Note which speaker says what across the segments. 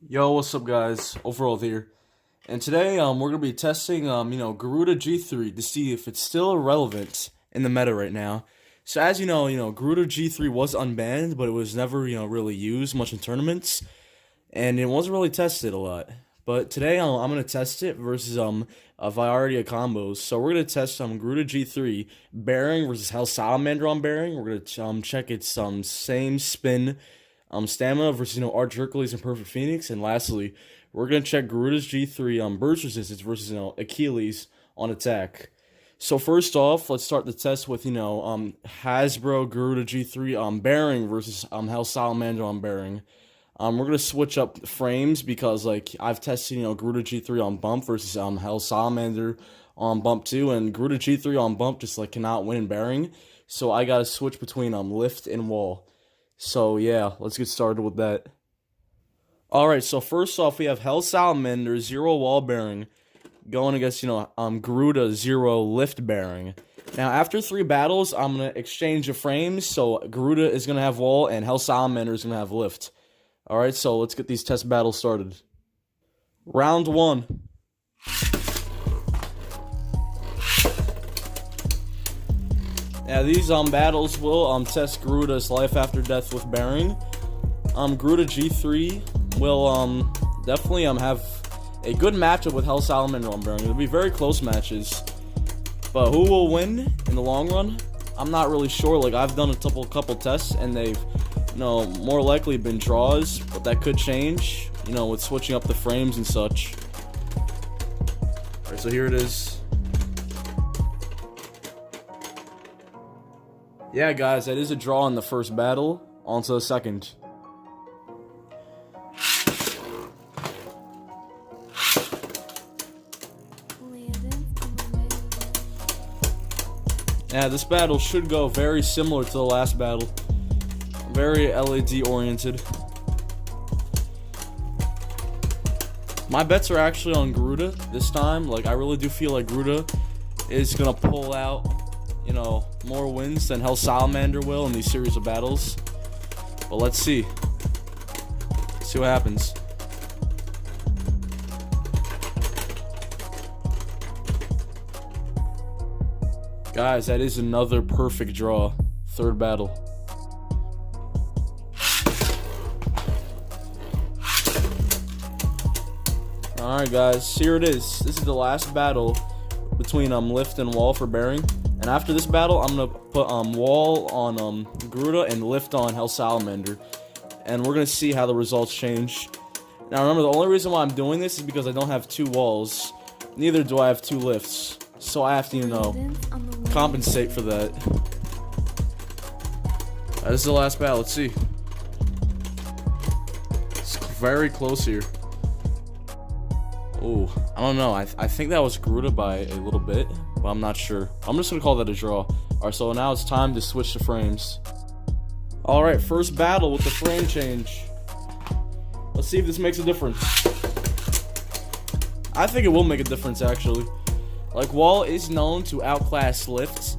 Speaker 1: Yo, what's up, guys? Overall here, and today we're gonna be testing Garuda G3 to see if it's still relevant in the meta right now. So as Garuda G3 was unbanned, but it was never really used much in tournaments, and it wasn't really tested a lot. But today I'm gonna test it versus a variety of combos. So we're gonna test Garuda G3 Bearing versus Hell Salamander on Bearing. We're gonna check its same spin. Stamina versus Arch Hercules and Perfect Phoenix, and lastly, we're gonna check Garuda's G3 burst resistance versus Achilles on attack. So first off, let's start the test with Hasbro Garuda G3 Bearing versus Hell Salamander on Bearing. We're gonna switch up the frames because I've tested Garuda G3 on bump versus Hell Salamander on bump 2, and Garuda G3 on bump just cannot win in Bearing, so I gotta switch between lift and wall. So yeah, let's get started with that. Alright, so first off we have Hell Salamander 0 wall bearing going against, Garuda 0 lift bearing. Now after 3 battles, I'm gonna exchange the frames, so Garuda is gonna have wall and Hell Salamander is gonna have lift. Alright, so let's get these test battles started. Round 1. Yeah, these battles will test Garuda's life after death with bearing. Garuda G3 will definitely have a good matchup with Hell Salamander on bearing. It'll be very close matches, but who will win in the long run? I'm not really sure. I've done a couple tests and they've more likely been draws, but that could change with switching up the frames and such. Alright, so here it is. Yeah, guys, that is a draw in the first battle. On to the second. Yeah, this battle should go very similar to the last battle. Very LED oriented. My bets are actually on Gruta this time. I really do feel like Gruta is gonna pull out more wins than Hell Salamander will in these series of battles. But let's see. See what happens. Guys, that is another perfect draw. Third battle. Alright guys, here it is. This is the last battle between lift and wall for bearing. And after this battle, I'm gonna put wall on Garuda and lift on Hell Salamander, and we're gonna see how the results change. Now remember, the only reason why I'm doing this is because I don't have 2 walls. Neither do I have 2 lifts, so I have to compensate for that. This is the last battle. Let's see. It's very close here. Oh, I don't know. I think that was Garuda by a little bit, but I'm not sure. I'm just gonna call that a draw. Alright, so now it's time to switch the frames. Alright, first battle with the frame change. Let's see if this makes a difference. I think it will make a difference, actually. Wall is known to outclass lifts,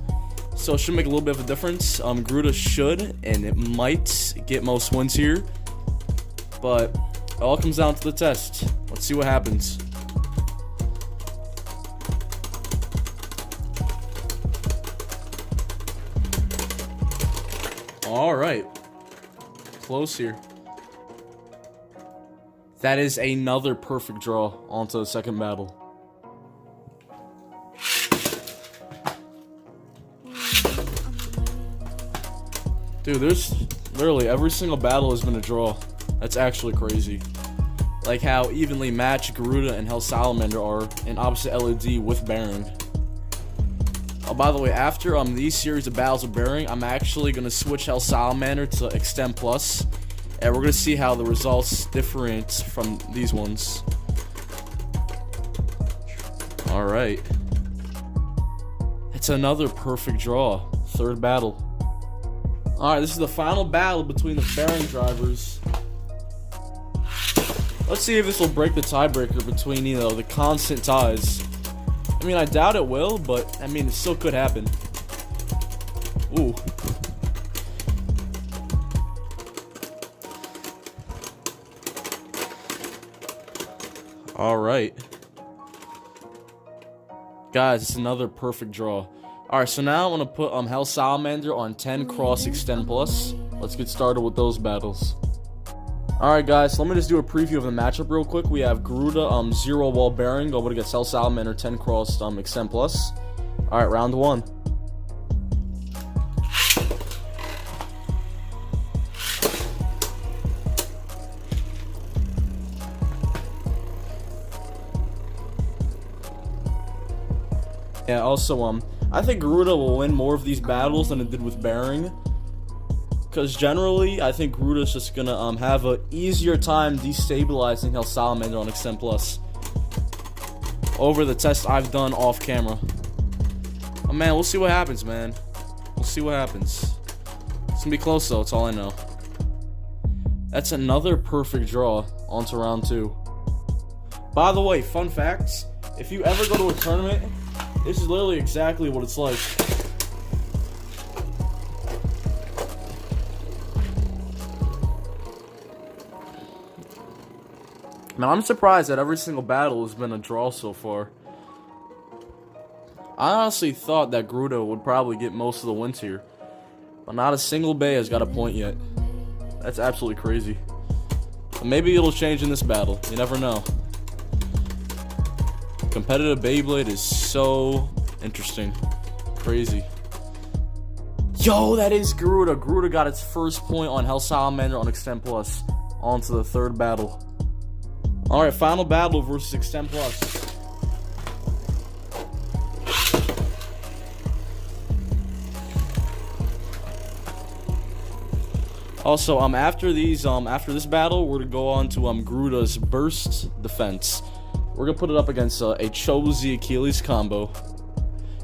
Speaker 1: so it should make a little bit of a difference. Garuda should, and it might get most wins here, but it all comes down to the test. Let's see what happens. Alright. Close here. That is another perfect draw. On to the second battle. Dude, there's literally every single battle has been a draw. That's actually crazy. How evenly matched Garuda and Hell Salamander are in opposite LED with bearing. Oh, by the way, after these series of battles of bearing, I'm actually gonna switch Hell Salamander to Extend Plus, and we're gonna see how the results different from these ones. Alright. It's another perfect draw. Third battle. Alright, this is the final battle between the bearing drivers. Let's see if this will break the tiebreaker between, the constant ties. I mean, I doubt it will, but, it still could happen. Ooh. Alright. Guys, it's another perfect draw. Alright, so now I'm going to put Hell Salamander on 10 Cross Extend Plus. Let's get started with those battles. Alright guys, so let me just do a preview of the matchup real quick. We have Garuda 0 Wall Bearing going against Hell Salamander 10 Cross Extend Plus. Alright, round 1. Yeah, also, I think Garuda will win more of these battles than it did with Bearing. Because generally, I think Gruta's just gonna have an easier time destabilizing Hell Salamander on Extend Plus. Over the test I've done off camera. Oh man, we'll see what happens, man. We'll see what happens. It's gonna be close though, that's all I know. That's another perfect draw onto round 2. By the way, fun facts. If you ever go to a tournament, this is literally exactly what it's like. Man, I'm surprised that every single battle has been a draw so far. I honestly thought that Gruta would probably get most of the wins here. But not a single Bay has got a point yet. That's absolutely crazy. But maybe it'll change in this battle. You never know. Competitive Beyblade is so interesting. Crazy. Yo, that is Garuda. Garuda got its first point on Hell Salamander on Extend Plus. On to the third battle. Alright, final battle versus Extend Plus. Also, after this battle, we're gonna go on to Garuta's Burst Defense. We're gonna put it up against a Chozy Achilles combo.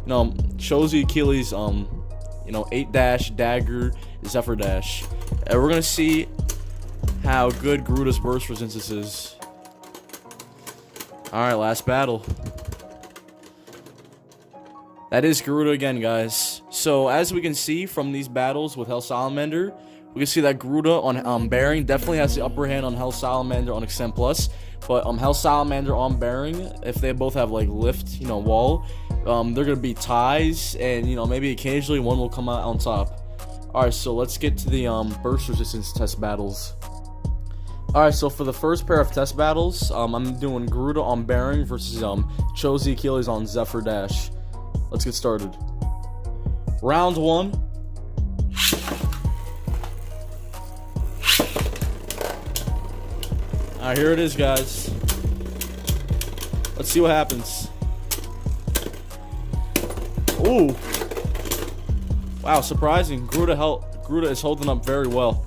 Speaker 1: You know, Chozy Achilles, 8-dash, dagger, Zephyr dash. And we're gonna see how good Garuta's burst resistance is. Alright, last battle. That is Garuda again, guys. So, as we can see from these battles with Hell Salamander, we can see that Garuda on Bearing definitely has the upper hand on Hell Salamander on Extend Plus. But Hell Salamander on Bearing, if they both have like lift, wall, they're gonna be ties, and maybe occasionally one will come out on top. Alright, so let's get to the burst resistance test battles. Alright, so for the first pair of test battles, I'm doing Garuda on Bearing versus Chozy Achilles on Zephyr dash. Let's get started. Round 1. Alright, here it is, guys. Let's see what happens. Ooh. Wow, surprising. Gruta is holding up very well.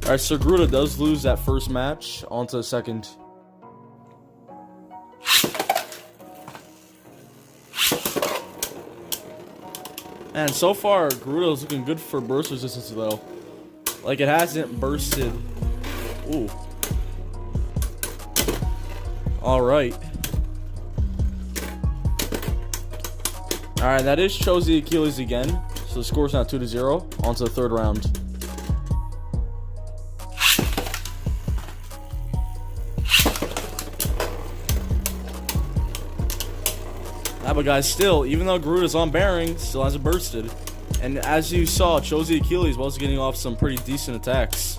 Speaker 1: Alright, so Gruta does lose that first match. On to the second. And so far, Garuda is looking good for burst resistance, though. Like, it hasn't bursted. Ooh. Alright. Alright, that is Chozy Achilles again. So the score's now 2-0. On to the third round. But guys, still, even though Garuta's on Bearing, still hasn't bursted. And as you saw, Chozy Achilles was getting off some pretty decent attacks.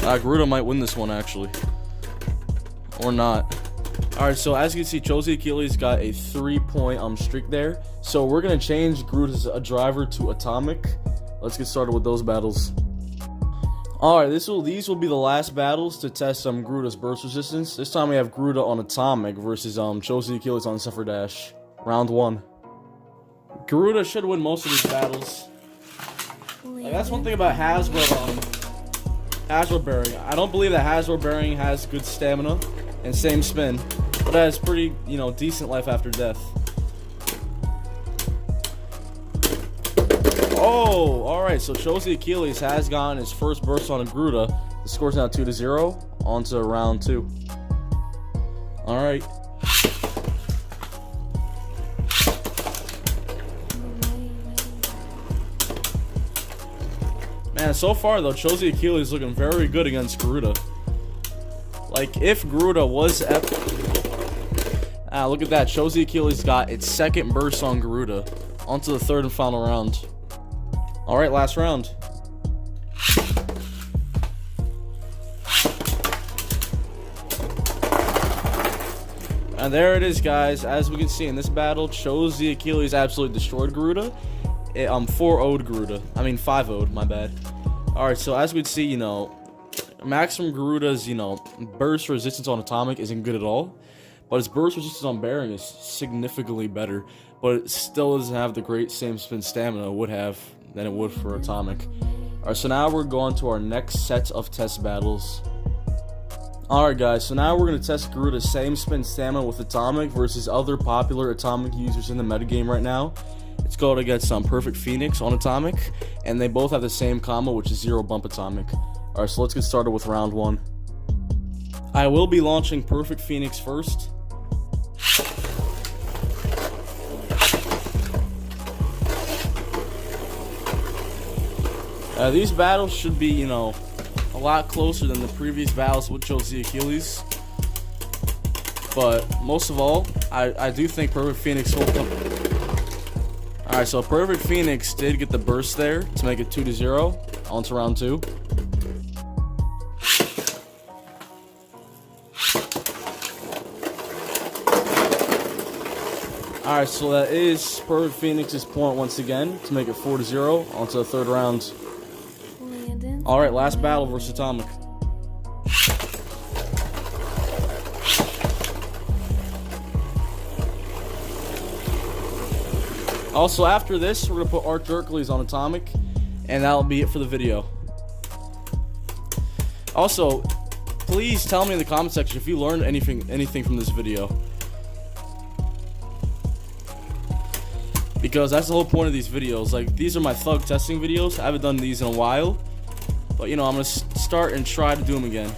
Speaker 1: Garuda might win this one, actually. Or not. Alright, so as you can see, Chozy Achilles got a 3-point streak there. So we're going to change Garuta's driver to Atomic. Let's get started with those battles. Alright, these will be the last battles to test Garuta's burst resistance. This time we have Garuda on Atomic versus Chozy Achilles on Zephyr dash. Round 1. Garuda should win most of these battles. Like, that's one thing about Hasbro Bearing. I don't believe that Hasbro Bearing has good stamina and same spin, but it has pretty, decent life after death. Oh, alright, so Chozy Achilles has gotten his first burst on a Gruta. The score's now 2-0. On to round 2. Alright. Man, so far though, Chozy Achilles looking very good against Garuda. Like, if Gruta was look at that. Chozy Achilles got its second burst on Garuda. On to the third and final round. Alright, last round. And there it is, guys. As we can see in this battle, Chozy Achilles absolutely destroyed Garuda. 4-0'd Garuda. I mean, 5-0'd, my bad. Alright, so as we can see, Maximum Garuda's, burst resistance on Atomic isn't good at all. But his burst resistance on Bearing is significantly better. But it still doesn't have the great same spin stamina it would have than it would for Atomic. Alright, so now we're going to our next set of test battles. Alright guys, so now we're going to test Garuda's same spin stamina with Atomic versus other popular Atomic users in the metagame right now. It's going against Perfect Phoenix on Atomic, and they both have the same combo, which is 0 bump Atomic. Alright, so let's get started with round 1. I will be launching Perfect Phoenix first. These battles should be, a lot closer than the previous battles with Chozy Achilles. But most of all, I do think Perfect Phoenix will come. Alright, so Perfect Phoenix did get the burst there to make it 2-0. On to round 2. Alright, so that is Perfect Phoenix's point once again to make it 4-0. On to the third round. Alright, last battle versus Atomic. Also, after this, we're going to put Arch Hercules on Atomic, and that'll be it for the video. Also, please tell me in the comment section if you learned anything from this video. Because that's the whole point of these videos. Like, these are my thug testing videos. I haven't done these in a while. But, I'm going to start and try to do them again.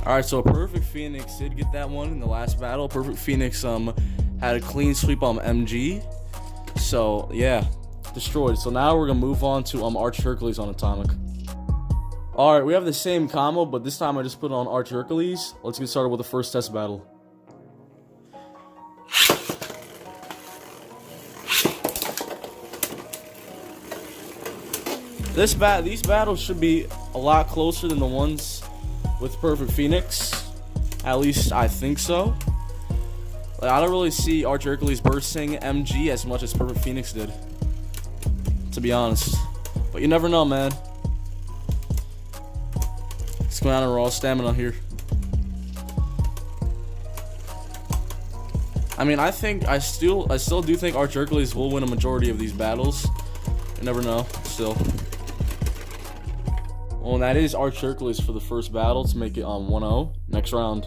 Speaker 1: Alright, so Perfect Phoenix did get that one in the last battle. Perfect Phoenix had a clean sweep on MG. So, yeah, destroyed. So now we're going to move on to Arch Hercules on Atomic. Alright, we have the same combo, but this time I just put on Arch Hercules. Let's get started with the first test battle. These battles should be a lot closer than the ones with Perfect Phoenix. At least I think so. Like, I don't really see Arch Hercules bursting MG as much as Perfect Phoenix did, to be honest. But you never know, man. It's going on a raw stamina here. I mean, I still do think Arch Hercules will win a majority of these battles. You never know, still. Well, and that is Arch Hercules for the first battle to make it 1-0. Next round.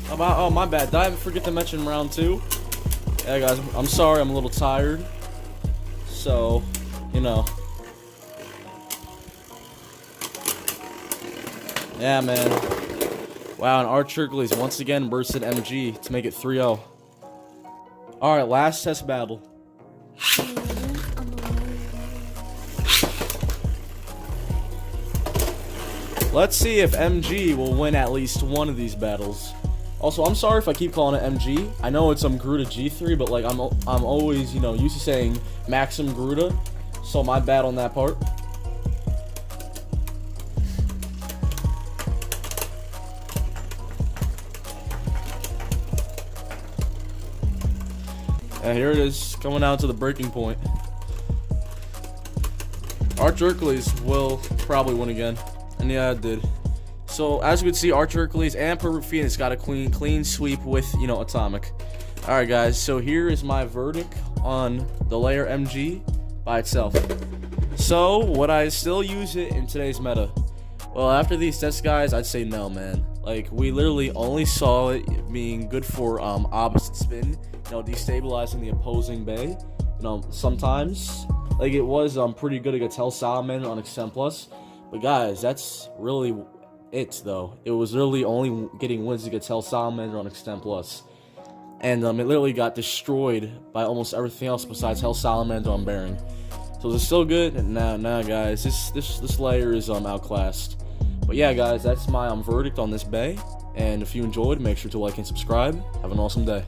Speaker 1: Oh, my bad. Did I forget to mention round 2? Yeah, guys, I'm sorry. I'm a little tired. So, Yeah, man. Wow, and Arch Hercules once again bursted MG to make it 3-0. Alright, last test battle. Let's see if MG will win at least one of these battles. Also, I'm sorry if I keep calling it MG. I know it's Gruta G3, but like I'm always, used to saying Maxim Gruta. So my bad on that part. And here it is, coming down to the breaking point. Arch Hercules will probably win again. And yeah, it did. So, as you can see, Arch Hercules and Perfect Phoenix got a clean sweep with, Atomic. Alright, guys, so here is my verdict on the layer MG by itself. So, would I still use it in today's meta? Well, after these tests, guys, I'd say no, man. Like, we literally only saw it being good for opposite spin, destabilizing the opposing bay. Sometimes. Like, it was pretty good against Hell Salamander on Extend Plus. But, guys, that's really it, though. It was really only getting wins against Hell Salamander on Extend Plus. and it literally got destroyed by almost everything else besides Hell Salamander on Baron. So is it still good? Nah, guys, this layer is outclassed. But yeah, guys, that's my verdict on this Bay. And if you enjoyed, make sure to like and subscribe. Have an awesome day.